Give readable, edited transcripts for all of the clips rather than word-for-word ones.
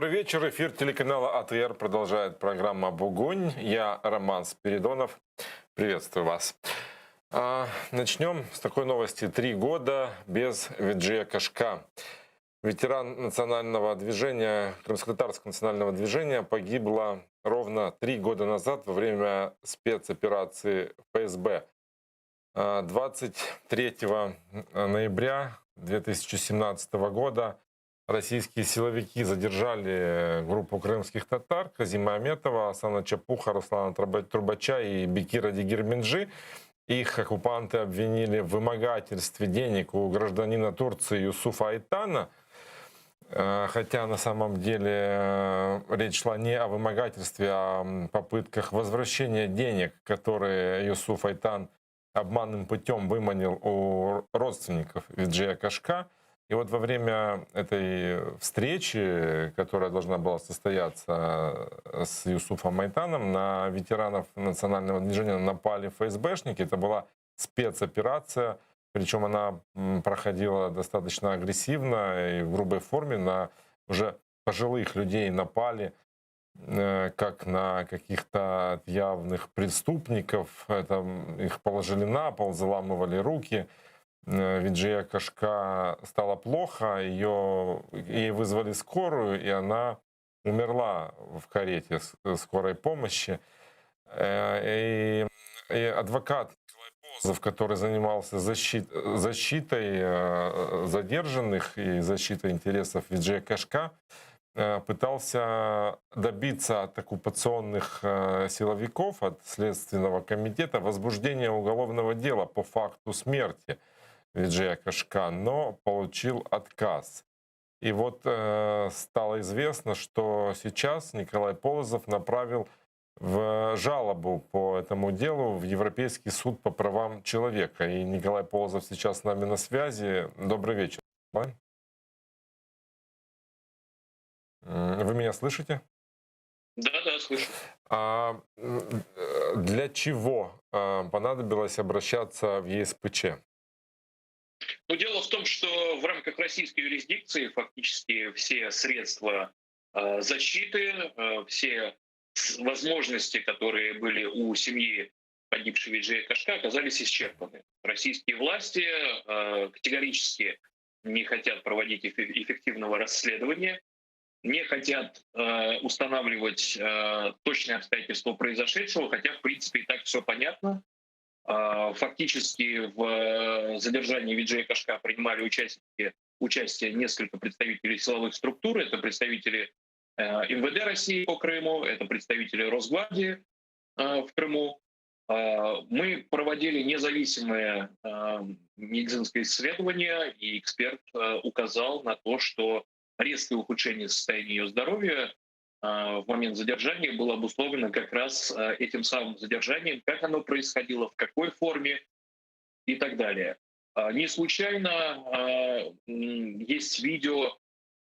Добрый вечер. Эфир телеканала АТР продолжает программа «Бугунь». Я Роман Спиридонов. Приветствую вас. Начнем с такой новости. 3 года без Виджея Кашка. Ветеран национального движения, крымско-татарского национального движения, погибла ровно 3 года назад во время спецоперации ФСБ. 23 ноября 2017 года российские силовики задержали группу крымских татар Казима Аметова, Асана Чапуха, Руслана Трубача и Бекира Дигирменджи. Их оккупанты обвинили в вымогательстве денег у гражданина Турции Юсуфа Айтана, хотя на самом деле речь шла не о вымогательстве, а о попытках возвращения денег, которые Юсуф Айтан обманным путем выманил у родственников Виджея Кашка. И вот во время этой встречи, которая должна была состояться с Юсуфом Айтаном, на ветеранов национального движения напали ФСБшники. Это была спецоперация, причем она проходила достаточно агрессивно и в грубой форме. На уже пожилых людей напали, как на каких-то явных преступников. Это их положили на пол, заламывали руки. Виджея Кашка стало плохо, ей вызвали скорую, и она умерла в карете скорой помощи. И адвокат Николай Полозов, который занимался защитой задержанных и защитой интересов Виджея Кашка, пытался добиться от оккупационных силовиков, от Следственного комитета возбуждения уголовного дела по факту смерти Виджея Кашка, но получил отказ. И вот стало известно, что сейчас Николай Полозов направил в жалобу по этому делу в Европейский суд по правам человека. И Николай Полозов сейчас с нами на связи. Добрый вечер. Вы меня слышите? Да, слышу. Для чего понадобилось обращаться в ЕСПЧ? Но дело в том, что в рамках российской юрисдикции фактически все средства защиты, все возможности, которые были у семьи погибшей Виджея Кашка, оказались исчерпаны. Российские власти категорически не хотят проводить эффективного расследования, не хотят устанавливать точные обстоятельства произошедшего, хотя, в принципе, и так все понятно. Фактически в задержании Виджея Кашка принимали участие несколько представителей силовых структур. Это представители МВД России по Крыму, это представители Росгвардии в Крыму. Мы проводили независимое медицинское исследование, и эксперт указал на то, что резкое ухудшение состояния ее здоровья в момент задержания было обусловлено как раз этим самым задержанием, как оно происходило, в какой форме и так далее. Не случайно есть видео,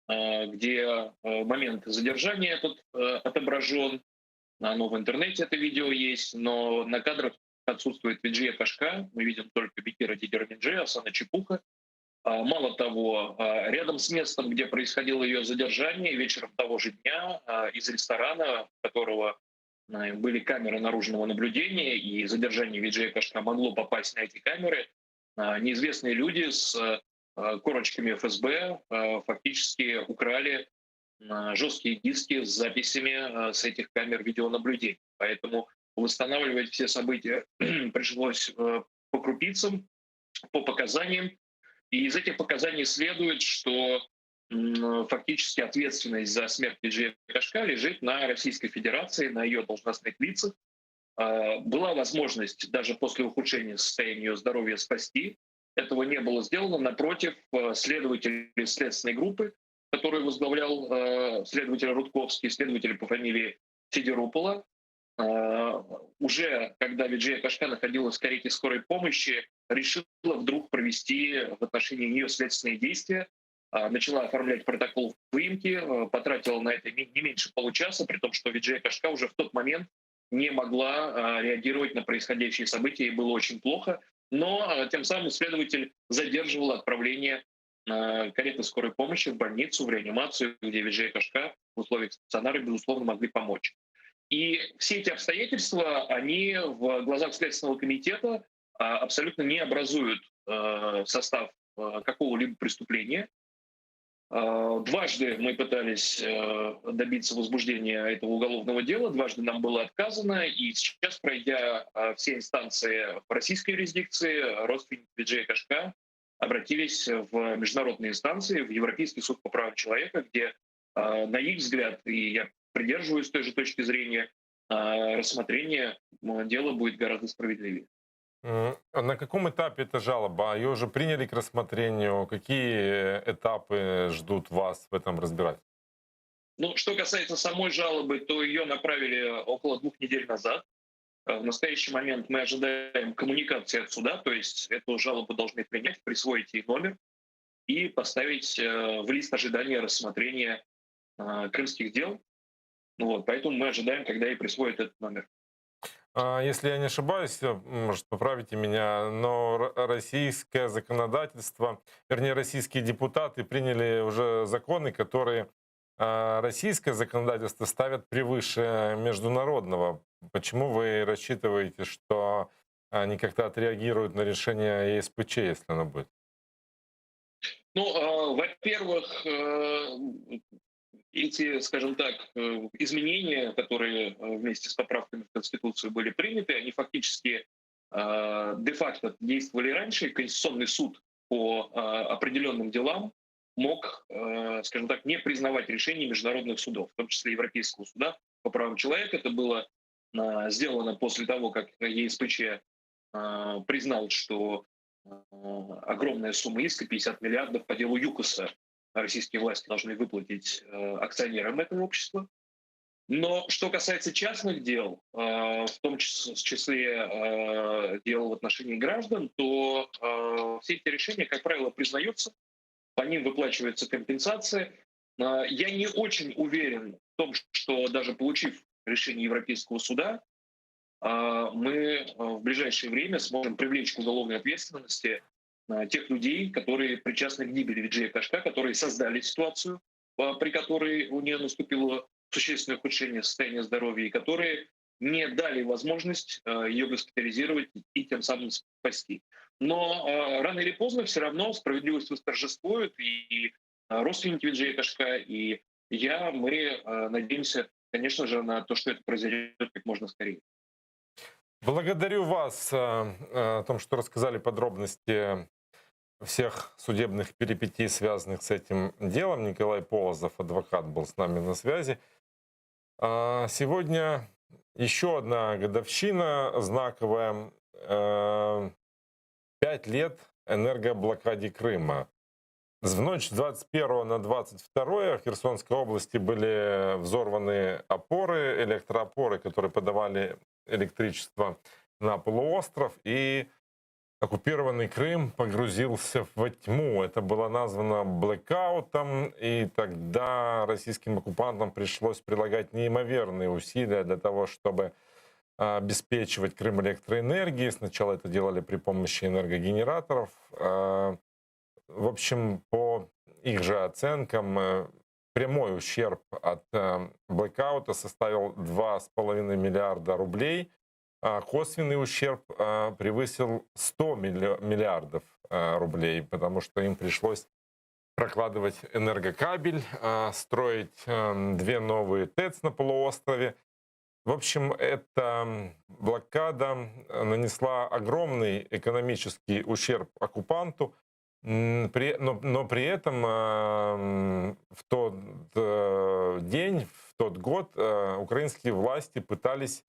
где момент задержания этот отображен. Оно в интернете это видео есть, но на кадрах отсутствует Виджея Кашка. Мы видим только Бекира Дигирменджи, Асана Чапуха. Мало того, рядом с местом, где происходило ее задержание, вечером того же дня из ресторана, в которого были камеры наружного наблюдения, и задержание Виджея Кашка могло попасть на эти камеры, неизвестные люди с корочками ФСБ фактически украли жесткие диски с записями с этих камер видеонаблюдения. Поэтому восстанавливать все события пришлось по крупицам, по показаниям. И из этих показаний следует, что фактически ответственность за смерть Виджея Кашка лежит на Российской Федерации, на ее должностных лицах. Была возможность даже после ухудшения состояния ее здоровья спасти. Этого не было сделано. Напротив, следователи следственной группы, которую возглавлял следователь Рудковский, следователь по фамилии Сидерупола, уже когда Виджея Кашка находилась в карете скорой помощи, решила вдруг провести в отношении нее следственные действия, начала оформлять протокол выемки, потратила на это не меньше получаса, при том, что Виджея Кашка уже в тот момент не могла реагировать на происходящие события, ей было очень плохо, но тем самым следователь задерживал отправление кареты скорой помощи в больницу, в реанимацию, где Виджей Кашка в условиях стационара, безусловно, могли помочь. И все эти обстоятельства, они в глазах Следственного комитета абсолютно не образуют состав какого-либо преступления. Дважды мы пытались добиться возбуждения этого уголовного дела, дважды нам было отказано, и сейчас, пройдя все инстанции в российской юрисдикции, родственники Виджея Кашка обратились в международные инстанции, в Европейский суд по правам человека, где, на их взгляд, и я придерживаюсь той же точки зрения, рассмотрение дела будет гораздо справедливее. А на каком этапе эта жалоба? Ее уже приняли к рассмотрению? Какие этапы ждут вас в этом разбирательстве? Ну, что касается самой жалобы, то ее направили около 2 недель назад. В настоящий момент мы ожидаем коммуникации от суда, то есть эту жалобу должны принять, присвоить ей номер и поставить в лист ожидания рассмотрения крымских дел. Ну вот, поэтому мы ожидаем, когда ей присвоят этот номер. Если я не ошибаюсь, может, поправите меня, но российское законодательство, вернее, российские депутаты приняли уже законы, которые российское законодательство ставят превыше международного. Почему вы рассчитываете, что они как-то отреагируют на решение ЕСПЧ, если оно будет? Ну, во-первых, эти, скажем так, изменения, которые вместе с поправками в Конституцию были приняты, они фактически де-факто действовали раньше, и Конституционный суд по определенным делам мог, скажем так, не признавать решений международных судов, в том числе Европейского суда по правам человека. Это было сделано после того, как ЕСПЧ признал, что огромная сумма иска, 50 миллиардов по делу ЮКОСа, российские власти должны выплатить акционерам этого общества. Но что касается частных дел, в том числе дел в отношении граждан, то все эти решения, как правило, признаются, по ним выплачивается компенсация. Я не очень уверен в том, что даже получив решение Европейского суда, мы в ближайшее время сможем привлечь к уголовной ответственности тех людей, которые причастны к гибели Виджея Кашка, которые создали ситуацию, при которой у нее наступило существенное ухудшение состояния здоровья, и которые не дали возможность ее госпитализировать и тем самым спасти. Но рано или поздно все равно справедливость восторжествует, и родственники Виджея Кашка, и мы надеемся, конечно же, на то, что это произойдет как можно скорее. Благодарю вас о том, что рассказали подробности всех судебных перипетий, связанных с этим делом. Николай Полозов, адвокат, был с нами на связи. Сегодня еще одна годовщина знаковая. 5 лет энергоблокаде Крыма. В ночь с 21 на 22 в Херсонской области были взорваны опоры, электроопоры, которые подавали электричество на полуостров, и оккупированный Крым погрузился во тьму. Это было названо блэкаутом, и тогда российским оккупантам пришлось прилагать неимоверные усилия для того, чтобы обеспечивать Крым электроэнергией. Сначала это делали при помощи энергогенераторов. В общем, по их же оценкам, прямой ущерб от блэкаута составил 2,5 миллиарда рублей, а косвенный ущерб превысил 100 миллиардов рублей, потому что им пришлось прокладывать энергокабель, строить 2 новые ТЭЦ на полуострове. В общем, эта блокада нанесла огромный экономический ущерб оккупанту, но при этом в тот день, в тот год украинские власти пытались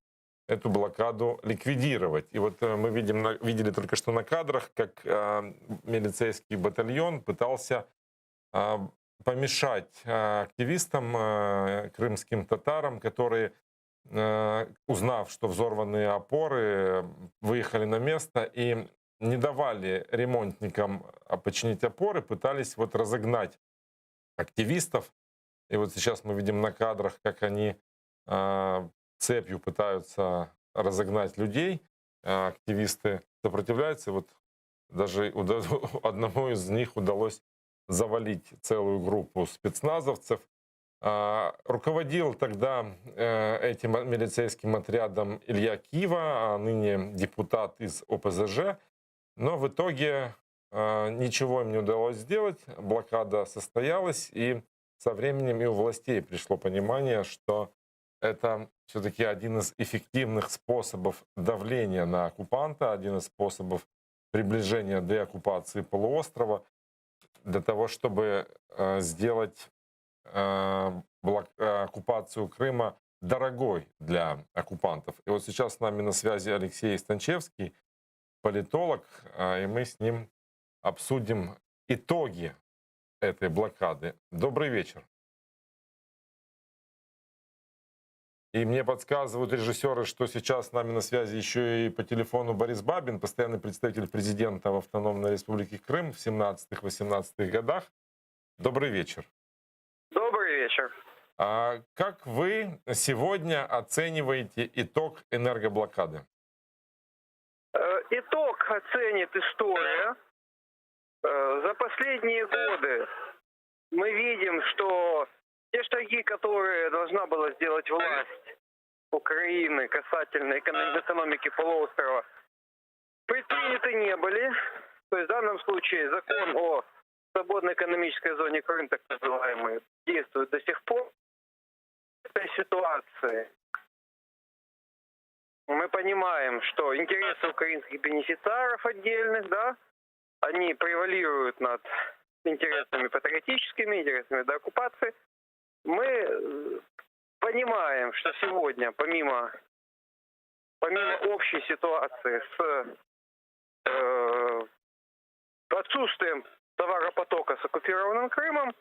эту блокаду ликвидировать. И вот мы видели только что на кадрах, как милицейский батальон пытался помешать активистам, крымским татарам, которые, узнав, что взорванные опоры, выехали на место и не давали ремонтникам починить опоры, пытались вот разогнать активистов. И вот сейчас мы видим на кадрах, как они цепью пытаются разогнать людей. Активисты сопротивляются. Вот даже одному из них удалось завалить целую группу спецназовцев. Руководил тогда этим милицейским отрядом Илья Кива, а ныне депутат из ОПЗЖ. Но в итоге ничего им не удалось сделать, блокада состоялась, и со временем и у властей пришло понимание, что это все-таки один из эффективных способов давления на оккупанта, один из способов приближения деоккупации полуострова, для того, чтобы сделать оккупацию Крыма дорогой для оккупантов. И вот сейчас с нами на связи Алексей Станчевский, политолог, и мы с ним обсудим итоги этой блокады. Добрый вечер. И мне подсказывают режиссеры, что сейчас с нами на связи еще и по телефону Борис Бабин, постоянный представитель президента в Автономной Республике Крым в 17-18 годах. Добрый вечер. Добрый вечер. А как вы сегодня оцениваете итог энергоблокады? Итог оценит история. За последние годы мы видим, что те шаги, которые должна была сделать власть Украины касательно экономики полуострова, предприняты не были. То есть в данном случае закон о свободной экономической зоне Крым, так называемый, действует до сих пор. В этой ситуации мы понимаем, что интересы украинских бенефициаров отдельных, да, они превалируют над интересами патриотическими, интересами деоккупации. Мы понимаем, что сегодня, помимо общей ситуации с отсутствием товаропотока с оккупированным Крымом,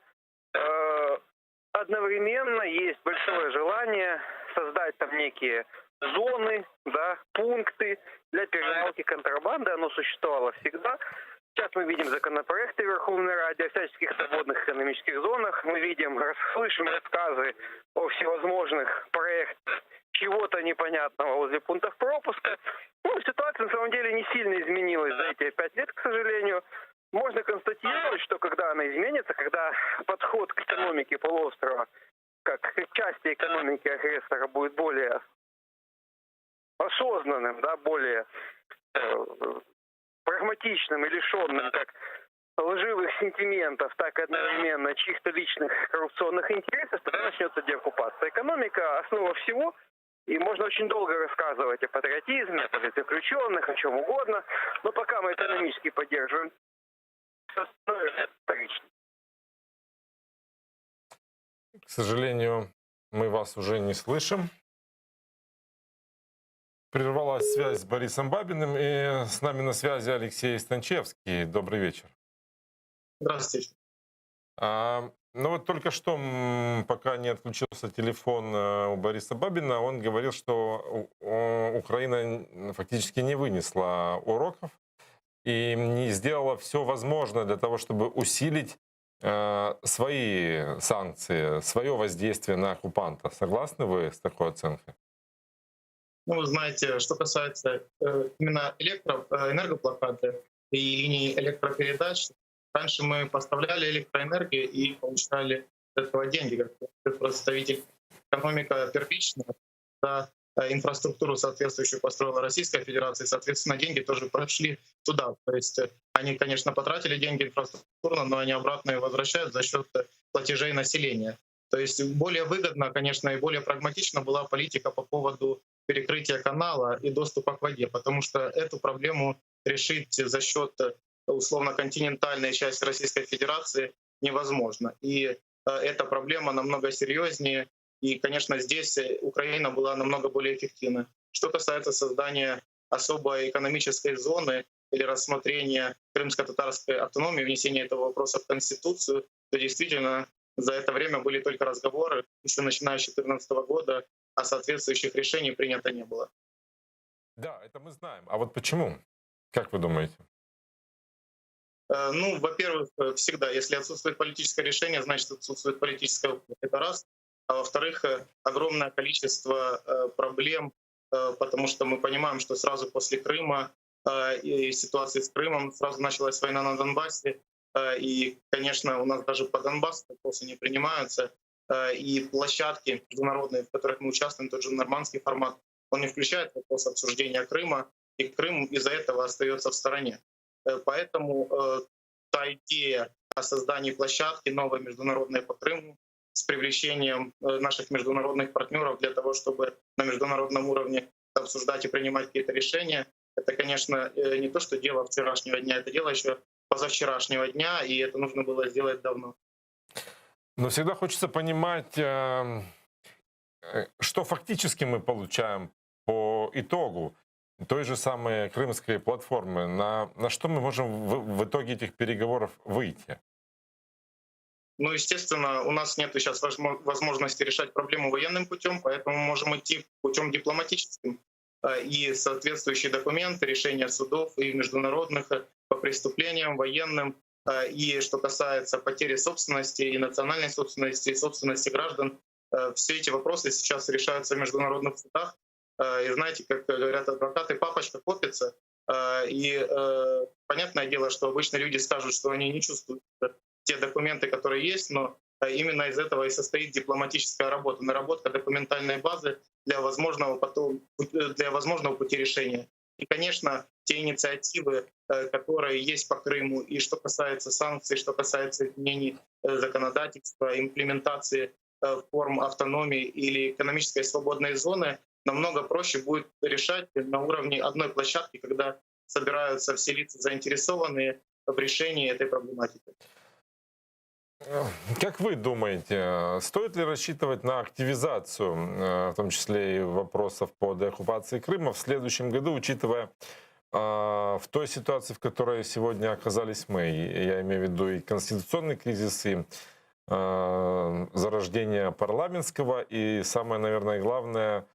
одновременно есть большое желание создать там некие зоны, да, пункты для перевалки контрабанды. Оно существовало всегда. Сейчас мы видим законопроекты Верховной Рады о всяческих свободных экономических зонах. Мы видим, слышим рассказы о всевозможных проектах чего-то непонятного возле пунктов пропуска. Ну, ситуация на самом деле не сильно изменилась за эти 5 лет, к сожалению. Можно констатировать, что когда она изменится, когда подход к экономике полуострова, как к части экономики агрессора, будет более осознанным, да, более прагматичным и лишенным как лживых сентиментов, так и одновременно чисто личных коррупционных интересов, тогда начнется деоккупация. Экономика — основа всего, и можно очень долго рассказывать о патриотизме, о политзаключенных, о чем угодно, но пока мы экономически поддерживаем, к сожалению, мы вас уже не слышим. Прервалась связь с Борисом Бабиным, и с нами на связи Алексей Станчевский. Добрый вечер. Здравствуйте. Ну вот только что, пока не отключился телефон у Бориса Бабина, он говорил, что Украина фактически не вынесла уроков и не сделала все возможное для того, чтобы усилить свои санкции, свое воздействие на оккупанта. Согласны вы с такой оценкой? Ну, вы знаете, что касается именно энергоблокады и линий электропередач, раньше мы поставляли электроэнергию и получали от этого деньги, как представитель экономика первичная. Да, инфраструктуру соответствующую построила Российская Федерация, и, соответственно, деньги тоже прошли туда. То есть они, конечно, потратили деньги инфраструктурно, но они обратно возвращают за счет платежей населения. То есть более выгодно, конечно, и более прагматично была политика по поводу перекрытия канала и доступа к воде, потому что эту проблему решить за счет условно-континентальной части Российской Федерации невозможно. И эта проблема намного серьезнее. И, конечно, здесь Украина была намного более эффективна. Что касается создания особой экономической зоны или рассмотрения крымско-татарской автономии, внесения этого вопроса в Конституцию, то действительно за это время были только разговоры. Еще начиная с 2014 года, а соответствующих решений принято не было. Да, это мы знаем. А вот почему? Как вы думаете? Ну, во-первых, всегда, если отсутствует политическое решение, значит отсутствует политическая воля. Это раз. А во-вторых, огромное количество проблем, потому что мы понимаем, что сразу после Крыма и ситуации с Крымом сразу началась война на Донбассе, И, конечно, у нас даже по Донбассу вопросы не принимаются. И площадки международные, в которых мы участвуем, тот же нормандский формат, он не включает вопрос обсуждения Крыма, и Крым из-за этого остается в стороне. Поэтому та идея о создании площадки новой международной по Крыму с привлечением наших международных партнеров для того, чтобы на международном уровне обсуждать и принимать какие-то решения, это, конечно, не то, что дело вчерашнего дня, это дело еще позавчерашнего дня, и это нужно было сделать давно. Но всегда хочется понимать, что фактически мы получаем по итогу той же самой крымской платформы. На что мы можем в итоге этих переговоров выйти? Ну, естественно, у нас нет сейчас возможности решать проблему военным путем, поэтому мы можем идти путем дипломатическим. И соответствующие документы, решения судов и международных по преступлениям военным. И что касается потери собственности и национальной собственности, и собственности граждан, все эти вопросы сейчас решаются в международных судах. И знаете, как говорят адвокаты, папочка копится. И понятное дело, что обычно люди скажут, что они не чувствуют те документы, которые есть, но именно из этого и состоит дипломатическая работа, наработка документальной базы для возможного пути решения. И, конечно, те инициативы, которые есть по Крыму, и что касается санкций, что касается изменений законодательства, имплементации форм автономии или экономической свободной зоны, намного проще будет решать на уровне одной площадки, когда собираются все лица заинтересованные в решении этой проблематики. Как вы думаете, стоит ли рассчитывать на активизацию, в том числе и вопросов по деоккупации Крыма в следующем году, учитывая в той ситуации, в которой сегодня оказались мы? Я имею в виду и конституционный кризис, и зарождение парламентского, и самое, наверное, главное,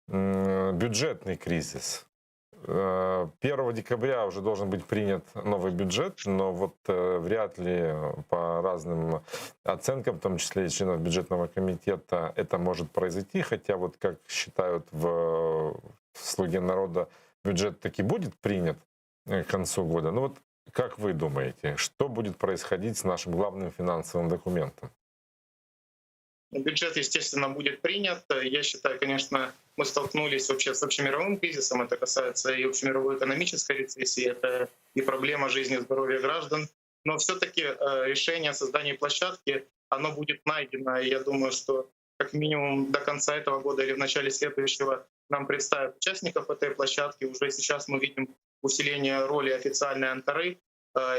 бюджетный кризис. 1 декабря уже должен быть принят новый бюджет, но вот вряд ли по разным оценкам, в том числе и членов бюджетного комитета, это может произойти, хотя вот как считают в «Слуге народа», бюджет таки будет принят к концу года. Ну вот как вы думаете, что будет происходить с нашим главным финансовым документом? Бюджет, естественно, будет принят. Я считаю, конечно, мы столкнулись вообще с общемировым кризисом. Это касается и общемировой экономической рецессии, это и проблема жизни и здоровья граждан. Но все-таки решение о создании площадки, оно будет найдено. И я думаю, что как минимум до конца этого года или в начале следующего нам представят участников этой площадки. Уже сейчас мы видим усиление роли официальной Анкары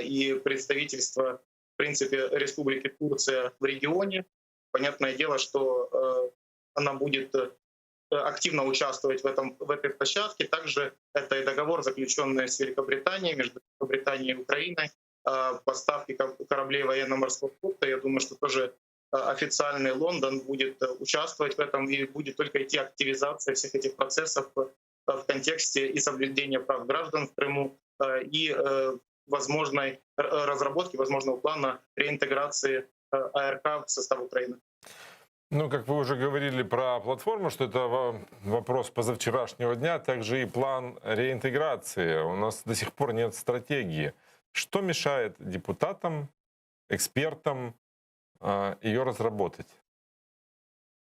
и представительства, в принципе, Республики Турция в регионе. Понятное дело, что она будет активно участвовать в этой площадке. Также это и договор, заключенный с Великобританией, между Великобританией и Украиной, поставки кораблей военно-морского флота. Я думаю, что тоже официальный Лондон будет участвовать в этом, и будет только идти активизация всех этих процессов в контексте и соблюдения прав граждан в Крыму, и возможной разработки, возможного плана реинтеграции АРК в состав Украины. Ну, как вы уже говорили про платформу, что это вопрос позавчерашнего дня, также и план реинтеграции. У нас до сих пор нет стратегии. Что мешает депутатам, экспертам ее разработать?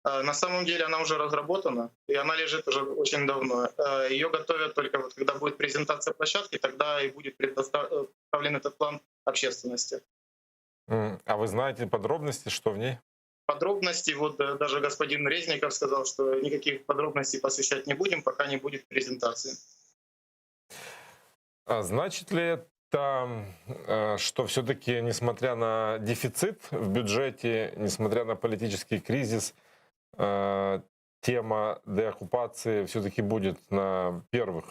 На самом деле она уже разработана, и она лежит уже очень давно. Ее готовят только вот, когда будет презентация площадки, тогда и будет предоставлен этот план общественности. А вы знаете подробности, что в ней? Подробности, вот даже господин Резников сказал, что никаких подробностей посвящать не будем, пока не будет презентации. А значит ли это, что все-таки, несмотря на дефицит в бюджете, несмотря на политический кризис, тема деоккупации все-таки будет на первых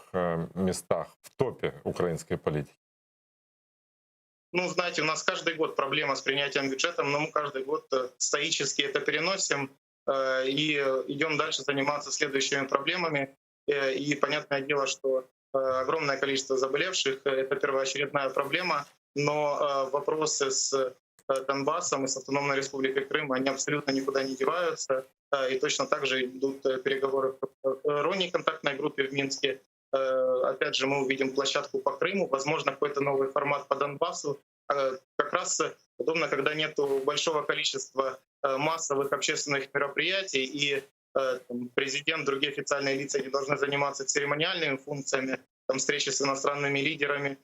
местах в топе украинской политики? Ну, знаете, у нас каждый год проблема с принятием бюджета, но мы каждый год стоически это переносим и идем дальше заниматься следующими проблемами. И понятное дело, что огромное количество заболевших — это первоочередная проблема, но вопросы с Донбассом и с Автономной Республикой Крым, они абсолютно никуда не деваются. И точно так же идут переговоры в РОНИ, контактной группе в Минске. Опять же, мы увидим площадку по Крыму, возможно, какой-то новый формат по Донбассу. Как раз удобно, когда нет большого количества массовых общественных мероприятий, и президент, другие официальные лица не должны заниматься церемониальными функциями, там, встречи с иностранными лидерами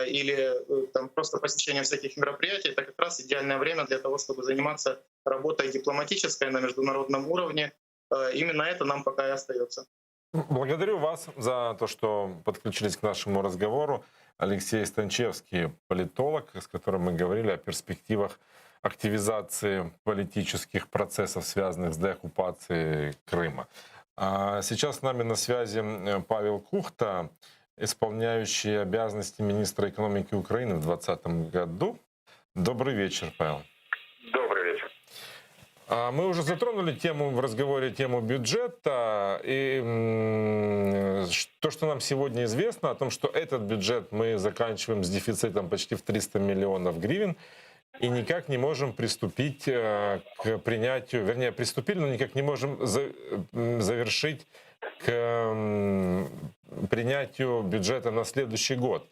или там, просто посещение всяких мероприятий. Это как раз идеальное время для того, чтобы заниматься работой дипломатической на международном уровне. Именно это нам пока и остается. Благодарю вас за то, что подключились к нашему разговору. Алексей Станчевский, политолог, с которым мы говорили о перспективах активизации политических процессов, связанных с деоккупацией Крыма. А сейчас с нами на связи Павел Кухта, исполняющий обязанности министра экономики Украины в 2020 году. Добрый вечер, Павел. Добрый вечер. Мы уже затронули в разговоре тему бюджета. И то, что нам сегодня известно, о том, что этот бюджет мы заканчиваем с дефицитом почти в 300 миллионов гривен, и никак не можем приступить к принятию, вернее, приступили, но никак не можем завершить к принятию бюджета на следующий год.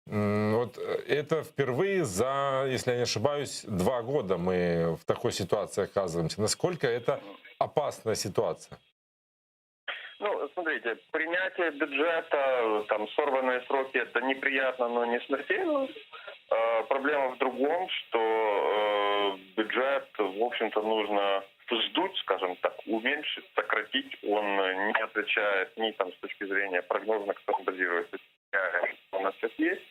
Вот это впервые за, если я не ошибаюсь, 2 года мы в такой ситуации оказываемся. Насколько это опасная ситуация? Ну, смотрите, принятие бюджета, там, сорванные сроки, это неприятно, но не смертельно. Проблема в другом, что бюджет, в общем-то, нужно сдуть, скажем так, уменьшить, сократить. Он не отвечает ни там с точки зрения прогноза, на котором базируется, что у нас сейчас есть,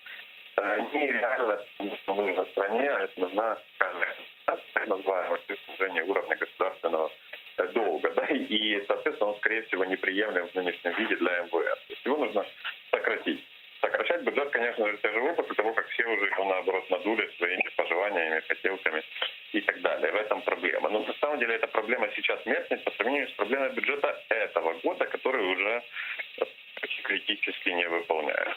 ни реально, что нужно стране, а это нужна так называемое снижение уровня государственного долга, да, и, соответственно, он, скорее всего, неприемлем в нынешнем виде для МВФ. То есть его нужно сократить. Сокращать бюджет, конечно же, тяжело, после того, как все уже его, наоборот, надули своими пожеланиями, хотелками и так далее. В этом проблема. Но на самом деле эта проблема сейчас меркнет по сравнению с проблемой бюджета этого года, который уже критически не выполняет.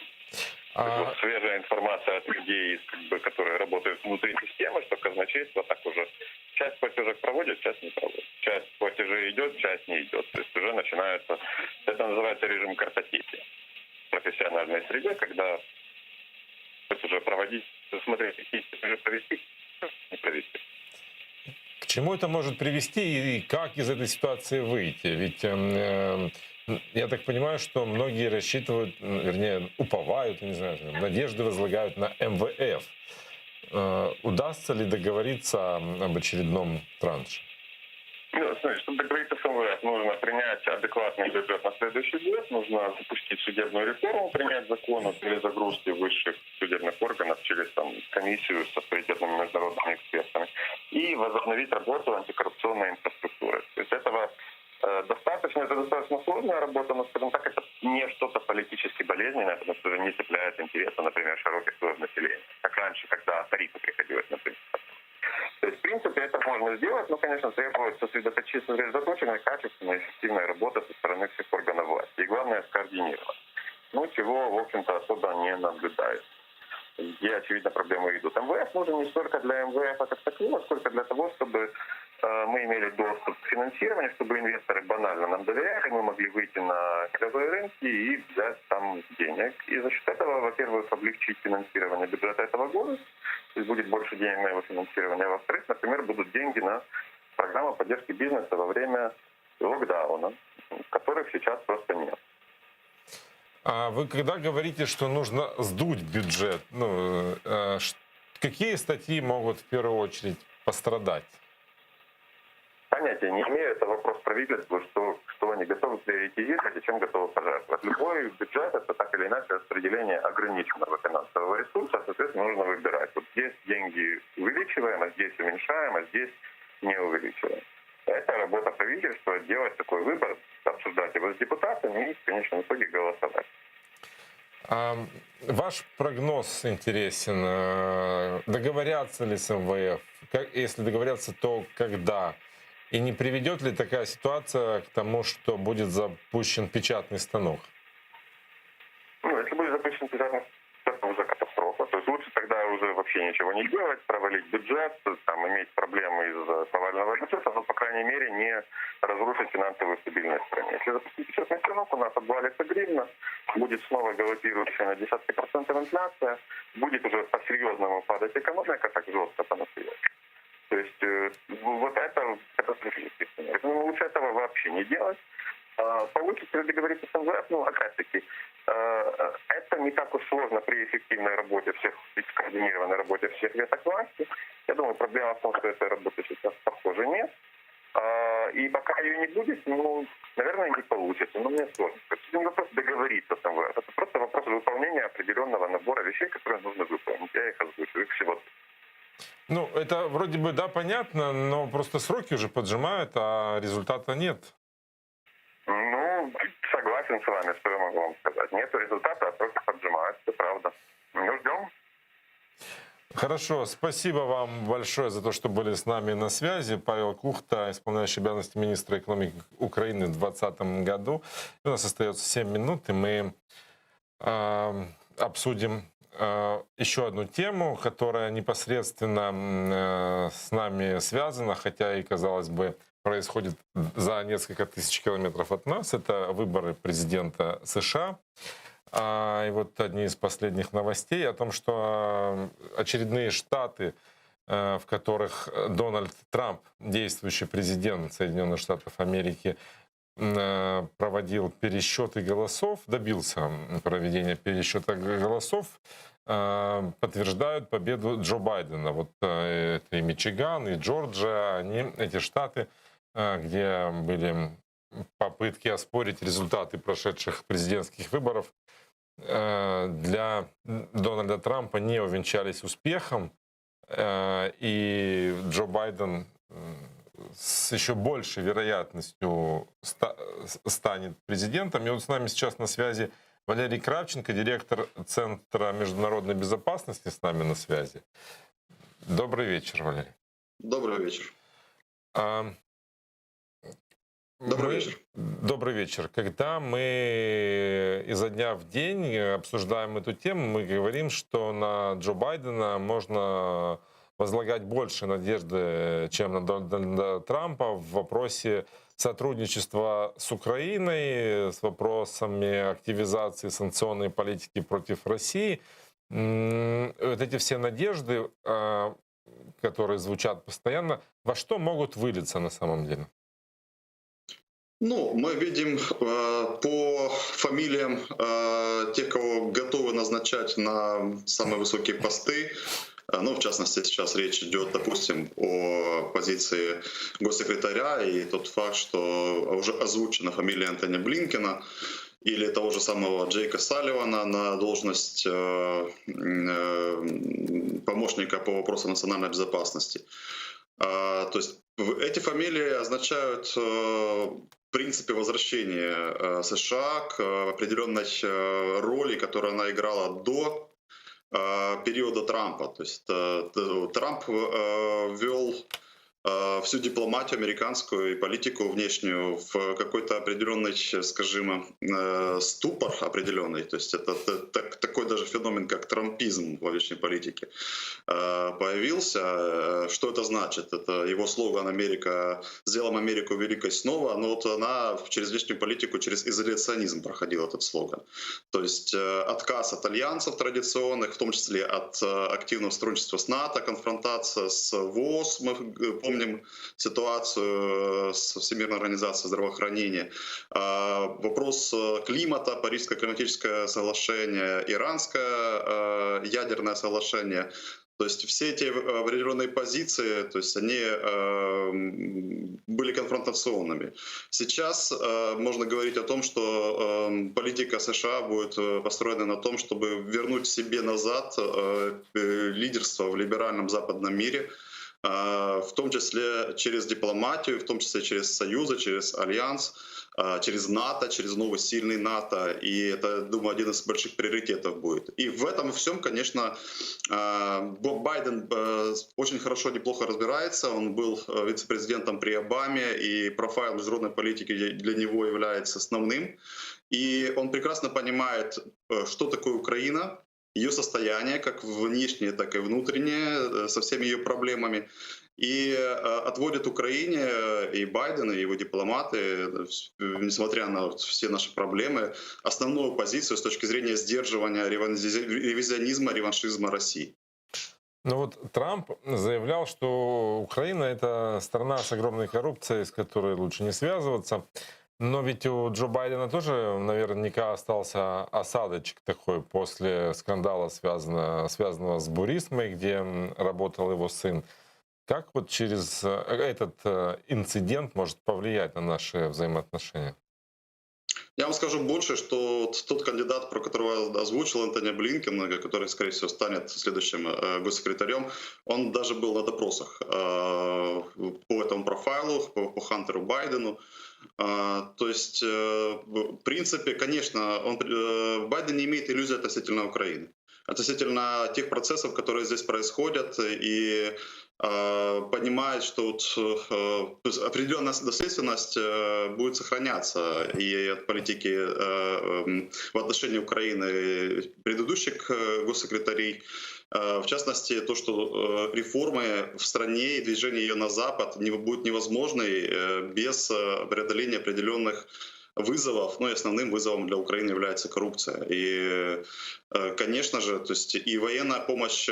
Вот свежая информация от людей, которые работают внутри системы, что казначейство так уже часть платежек проводит, часть не проводит. Часть платежей идет, часть не идет. То есть уже начинается, это называется режим картотеки в профессиональной среде, когда уже проводить, смотреть, какие уже провести, не провести. К чему это может привести и как из этой ситуации выйти? Ведь я так понимаю, что многие рассчитывают, вернее, уповают, не знаю, надежды возлагают на МВФ. Удастся ли договориться об очередном транше? Ну, смотри, чтобы договориться с МВФ, нужно принять адекватный бюджет на следующий год, нужно запустить судебную реформу, принять закон о перезагрузке высших судебных органов через там, комиссию с авторитетными международными экспертами и возобновить работу антикоррупционной инфраструктуры. То есть этого достаточно, это достаточно сложная работа, но, скажем так, это не что-то политически болезненное, потому что уже не цепляет интереса, например, широких слоев населения, как раньше, когда тарифы приходилось, например. То есть, в принципе, это можно сделать, но, конечно, требуется сосредоточенная, качественная, эффективная работа со стороны всех органов власти. И главное, скоординировать. Ну, чего, в общем-то, особо не наблюдается. Где, очевидно, проблемы идут. МВФ нужен не столько для МВФ как такового, сколько для того, чтобы мы имели доступ к финансированию, чтобы инвесторы банально нам доверяли, мы могли выйти на мировые рынки и взять там денег. И за счет этого, во-первых, облегчить финансирование бюджета этого года, то есть будет больше денег на его финансирование. А во-вторых, например, будут деньги на программу поддержки бизнеса во время локдауна, которых сейчас просто нет. А вы когда говорите, что нужно сдуть бюджет, какие статьи могут в первую очередь пострадать? Понятия не имею, это вопрос правительства, что они готовы приоритизировать и чем готовы пожертвовать. Любой бюджет — это так или иначе распределение ограниченного финансового ресурса, соответственно, нужно выбирать. Вот здесь деньги увеличиваем, а здесь уменьшаем, а здесь не увеличиваем. Это работа правительства — делать такой выбор, обсуждать его с депутатами и в конечном итоге голосовать. Ваш прогноз интересен. Договорятся ли с МВФ? Если договорятся, то когда? И не приведет ли такая ситуация к тому, что будет запущен печатный станок? Ну, если будет запущен печатный станок, это уже катастрофа. То есть лучше тогда уже вообще ничего не делать, провалить бюджет, там, иметь проблемы из-за провального бюджета, но, по крайней мере, не разрушить финансовую стабильность в стране. Если запустить печатный станок, у нас обвалится гривна, будет снова галопирующая на десятки процентов инфляция, будет уже по-серьезному падать экономика, так жестко по-настоящему. То есть вот это катастрофический сценарий. Ну, лучше этого вообще не делать. Получится ли договориться с МВФ? Ну, опять-таки, это не так уж сложно при эффективной работе всех, скоординированной работе всех веток власти. Я думаю, проблема в том, что этой работы сейчас, похоже, нет. И пока ее не будет, ну, наверное, не получится. Но мне сложно. Это не вопрос договориться с МВФ. Это просто вопрос выполнения определенного набора вещей, которые нужно выполнить. Я их озвучу. Их всего. Ну, это вроде бы, да, понятно, но просто сроки уже поджимают, а результата нет. Ну, согласен с вами, что я могу вам сказать. Нет результата, а сроки поджимают. Это правда. Ну, ждем. Хорошо, спасибо вам большое за то, что были с нами на связи. Павел Кухта, исполняющий обязанности министра экономики Украины в 2020 году. У нас остается 7 минут, и мы обсудим еще одну тему, которая непосредственно с нами связана, хотя и, казалось бы, происходит за несколько тысяч километров от нас. Это выборы президента США. И вот одни из последних новостей о том, что очередные штаты, в которых Дональд Трамп, действующий президент Соединенных Штатов Америки, проводил пересчеты голосов, добился проведения пересчета голосов, подтверждают победу Джо Байдена. Вот это и Мичиган, и Джорджия, эти штаты, где были попытки оспорить результаты прошедших президентских выборов, для Дональда Трампа не увенчались успехом, и Джо Байден с еще большей вероятностью станет президентом. И вот с нами сейчас на связи Валерий Кравченко, директор Центра международной безопасности, с нами на связи. Добрый вечер, Валерий. Добрый вечер. Добрый вечер. Добрый вечер. Когда мы изо дня в день обсуждаем эту тему, мы говорим, что на Джо Байдена можно возлагать больше надежды, чем на Дональда Трампа в вопросе сотрудничества с Украиной, с вопросами активизации санкционной политики против России. Вот эти все надежды, которые звучат постоянно, во что могут вылиться на самом деле? Ну, мы видим по фамилиям тех, кого готовы назначать на самые высокие посты. Ну, в частности, сейчас речь идет, допустим, о позиции госсекретаря и тот факт, что уже озвучена фамилия Антони Блинкена или того же самого Джейка Салливана на должность помощника по вопросам национальной безопасности. То есть эти фамилии означают в принципе возвращение США к определенной роли, которую она играла до периода Трампа. То есть Трамп вел всю дипломатию американскую и политику внешнюю в какой-то определенный, скажем, ступор определенный. То есть это такой даже феномен, как трампизм во внешней политике появился. Что это значит? Это его слоган «Америка, сделаем Америку великой снова». Но вот она через внешнюю политику, через изоляционизм проходила этот слоган. То есть отказ от альянсов традиционных, в том числе от активного сотрудничества с НАТО, конфронтация с ВОЗ, мы помним ситуацию с Всемирной организацией здравоохранения, вопрос климата, Парижское климатическое соглашение, Иранское ядерное соглашение. То есть все эти определенные позиции, то есть они были конфронтационными. Сейчас можно говорить о том, что политика США будет построена на том, чтобы вернуть себе назад лидерство в либеральном западном мире, в том числе через дипломатию, в том числе через союзы, через альянс, через НАТО, через новый сильный НАТО. И это, думаю, один из больших приоритетов будет. И в этом всем, конечно, Байден очень хорошо, неплохо разбирается. Он был вице-президентом при Обаме, и профайл международной политики для него является основным. И он прекрасно понимает, что такое Украина, ее состояние, как внешнее, так и внутреннее, со всеми ее проблемами. И отводит Украине и Байден, и его дипломаты, несмотря на все наши проблемы, основную позицию с точки зрения сдерживания ревизионизма, реваншизма России. Ну вот Трамп заявлял, что Украина — это страна с огромной коррупцией, с которой лучше не связываться. Но ведь у Джо Байдена тоже наверняка остался осадочек такой после скандала, связанного с Бурисмой, где работал его сын. Как вот через этот инцидент может повлиять на наши взаимоотношения? Я вам скажу больше, что тот кандидат, про которого я озвучил, Энтони Блинкен, который, скорее всего, станет следующим госсекретарем, он даже был на допросах по этому профайлу, по Хантеру Байдену. То есть, в принципе, конечно, Байден не имеет иллюзий относительно Украины, относительно тех процессов, которые здесь происходят, и понимает, что вот определенная наследственность будет сохраняться и от политики в отношении Украины предыдущих госсекретарей. В частности, то, что реформы в стране и движение ее на Запад не будут невозможны без преодоления определенных вызовов, ну и основным вызовом для Украины является коррупция. И, конечно же, то есть и военная помощь,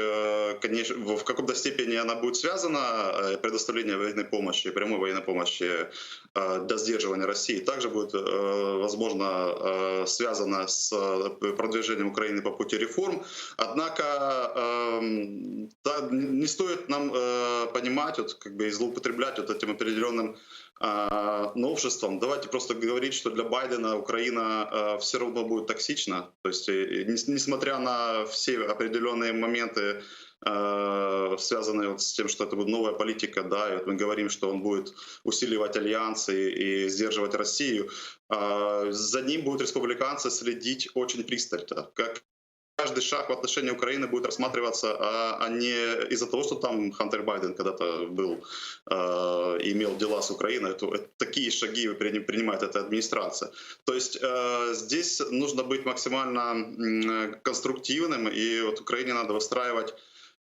конечно, в какой-то степени она будет связана, предоставление военной помощи, прямой военной помощи для сдерживания России, также будет, возможно, связана с продвижением Украины по пути реформ. Однако не стоит нам понимать, вот, как бы, и злоупотреблять вот этим определенным новшеством. Давайте просто говорить, что для Байдена Украина все равно будет токсична. То есть, несмотря на все определенные моменты, связанные вот с тем, что это будет новая политика, да, и вот мы говорим, что он будет усиливать альянсы и сдерживать Россию, за ним будут республиканцы следить очень пристально. Каждый шаг в отношении Украины будет рассматриваться, а не из-за того, что там Хантер Байден когда-то был, имел дела с Украиной. Такие шаги принимает эта администрация. То есть здесь нужно быть максимально конструктивным, и вот Украине надо выстраивать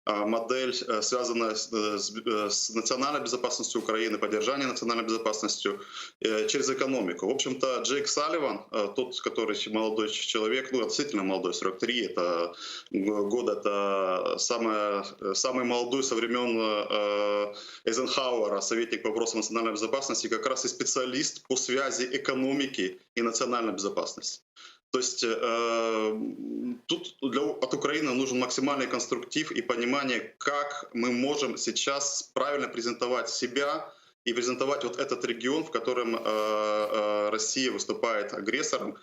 модель, связанная с национальной безопасностью Украины, поддержанием национальной безопасности через экономику. В общем-то, Джейк Салливан, тот, который молодой человек, ну, относительно молодой, 43, это год, это самый молодой со времен Эйзенхауэра, советник по вопросам национальной безопасности, как раз и специалист по связи экономики и национальной безопасности. То есть тут от Украины нужен максимальный конструктив и понимание, как мы можем сейчас правильно презентовать себя и презентовать вот этот регион, в котором Россия выступает агрессором,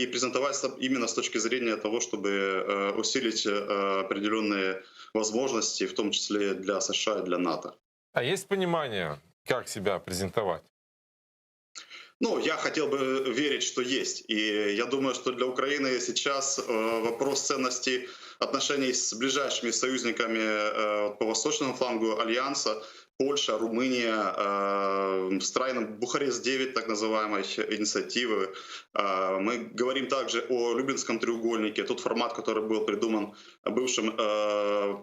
и презентовать именно с точки зрения того, чтобы усилить определенные возможности, в том числе для США и для НАТО. А есть понимание, как себя презентовать? Ну, я хотел бы верить, что есть. И я думаю, что для Украины сейчас вопрос ценности отношений с ближайшими союзниками по восточному флангу Альянса, Польша, Румыния, страны Бухарест-9, так называемой инициативы. Мы говорим также о Люблинском треугольнике, тот формат, который был придуман бывшим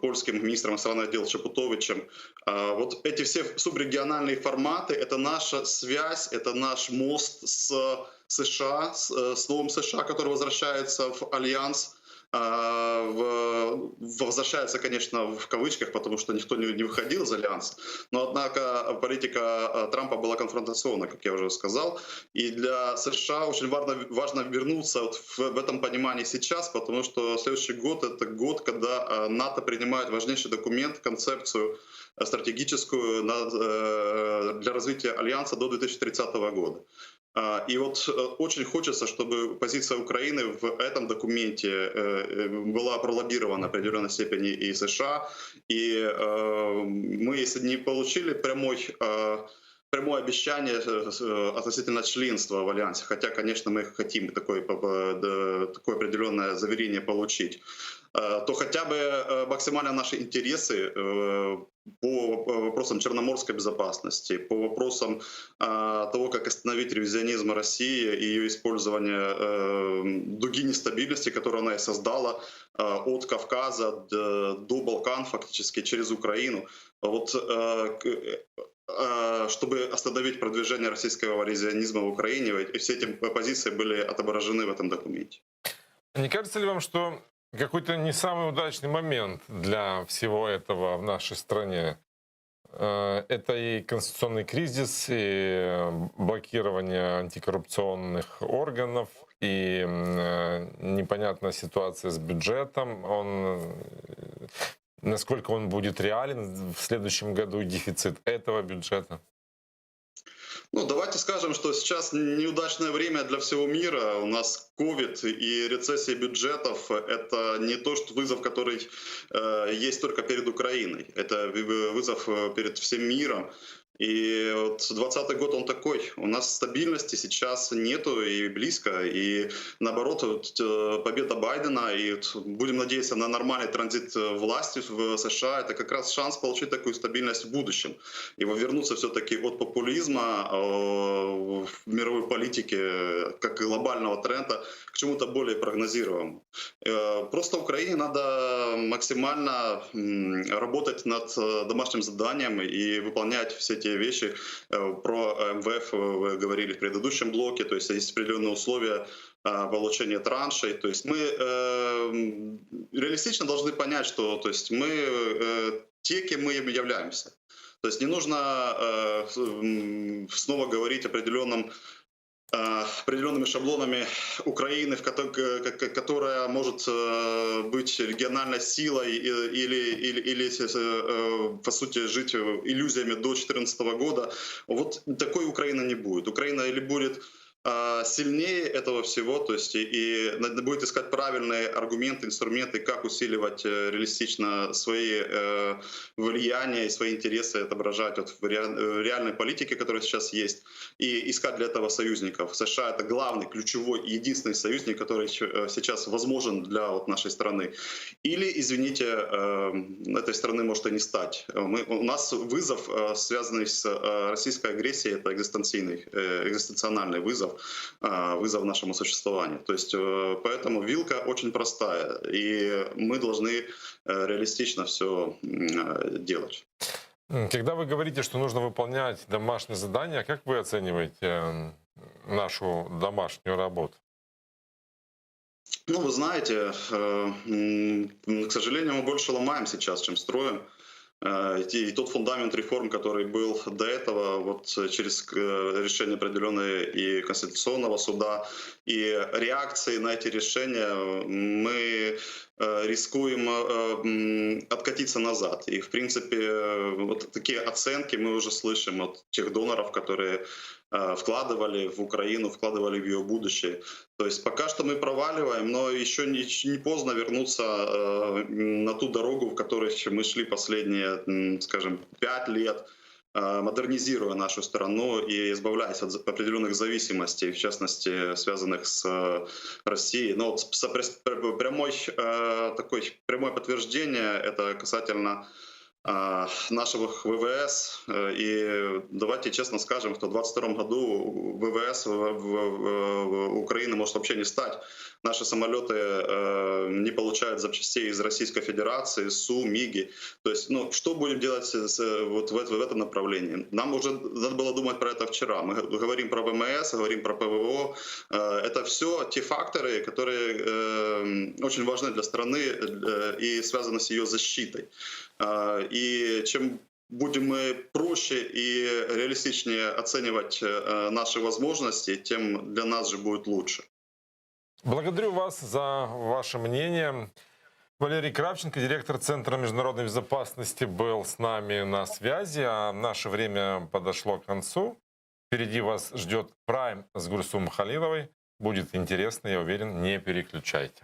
польским министром иностранных дел Чапутовичем. Вот эти все субрегиональные форматы — это наша связь, это наш мост с США, с новым США, который возвращается в Альянс. Возвращается, конечно, в кавычках, потому что никто не выходил из Альянса. Но, однако, политика Трампа была конфронтационна, как я уже сказал. И для США очень важно вернуться вот в этом понимании сейчас, потому что следующий год — это год, когда НАТО принимает важнейший документ, концепцию стратегическую для развития Альянса до 2030 года. И вот очень хочется, чтобы позиция Украины в этом документе была пролоббирована в определенной степени и США. И мы, если не получили прямое обещание относительно членства в Альянсе, хотя, конечно, мы хотим такое определенное заверение получить, то хотя бы максимально наши интересы по вопросам черноморской безопасности, по вопросам того, как остановить ревизионизм России и ее использование дуги нестабильности, которую она и создала от Кавказа до Балкан, фактически через Украину. Вот чтобы остановить продвижение российского ревизионизма в Украине, и все эти позиции были отображены в этом документе. Не кажется ли вам, что какой-то не самый удачный момент для всего этого в нашей стране? Это и конституционный кризис, и блокирование антикоррупционных органов, и непонятная ситуация с бюджетом. Насколько он будет реален в следующем году, и дефицит этого бюджета? Ну, давайте скажем, что сейчас неудачное время для всего мира. У нас ковид и рецессия бюджетов — это не то, что вызов, который есть только перед Украиной. Это вызов перед всем миром. И вот 2020 год он такой. У нас стабильности сейчас нету и близко. И наоборот, вот, победа Байдена, и вот, будем надеяться на нормальный транзит власти в США, это как раз шанс получить такую стабильность в будущем. И вернуться все-таки от популизма в мировой политике, как глобального тренда, к чему-то более прогнозируемому. Просто Украине надо максимально работать над домашним заданием и выполнять все эти вещи. Про МВФ вы говорили в предыдущем блоке, то есть есть определенные условия получения траншей. То есть мы реалистично должны понять, что то есть мы те, кем мы являемся. То есть не нужно снова говорить определенными шаблонами Украины, которая может быть региональной силой или по сути, жить иллюзиями до 2014 года. Вот такой Украины не будет. Украина или будет сильнее этого всего, то есть и будет искать правильные аргументы, инструменты, как усиливать реалистично свои влияния и свои интересы отображать вот в реальной политике, которая сейчас есть, и искать для этого союзников. США — это главный, ключевой, единственный союзник, который сейчас возможен для вот нашей страны. Или, извините, этой страны может и не стать. У нас вызов, связанный с российской агрессией, это экзистенциональный вызов, вызов нашему существованию. То есть поэтому вилка очень простая, и мы должны реалистично все делать. Когда вы говорите, что нужно выполнять домашние задания, как вы оцениваете нашу домашнюю работу? Ну, вы знаете, к сожалению, мы больше ломаем сейчас, чем строим. И тот фундамент реформ, который был до этого, вот через решения определенные и Конституционного суда, и реакции на эти решения, мы рискуем откатиться назад. И, в принципе, вот такие оценки мы уже слышим от тех доноров, которые вкладывали в Украину, вкладывали в ее будущее. То есть пока что мы проваливаем, но еще не поздно вернуться на ту дорогу, в которой мы шли последние, скажем, 5 лет, модернизируя нашу страну и избавляясь от определенных зависимостей, в частности, связанных с Россией. Но вот прямое подтверждение — это касательно нашего ВВС. И давайте честно скажем, что в 2022 году ВВС в Украины может вообще не стать. Наши самолеты не получают запчастей из Российской Федерации, СУ, МИГи. То есть, ну, что будем делать вот в этом направлении? Нам уже надо было думать про это вчера. Мы говорим про ВМС, говорим про ПВО. Это все те факторы, которые очень важны для страны и связаны с ее защитой. И чем будем мы проще и реалистичнее оценивать наши возможности, тем для нас же будет лучше. Благодарю вас за ваше мнение. Валерий Кравченко, директор Центра международной безопасности, был с нами на связи. А наше время подошло к концу. Впереди вас ждет Прайм с Гульсум Халиловой. Будет интересно, я уверен, не переключайте.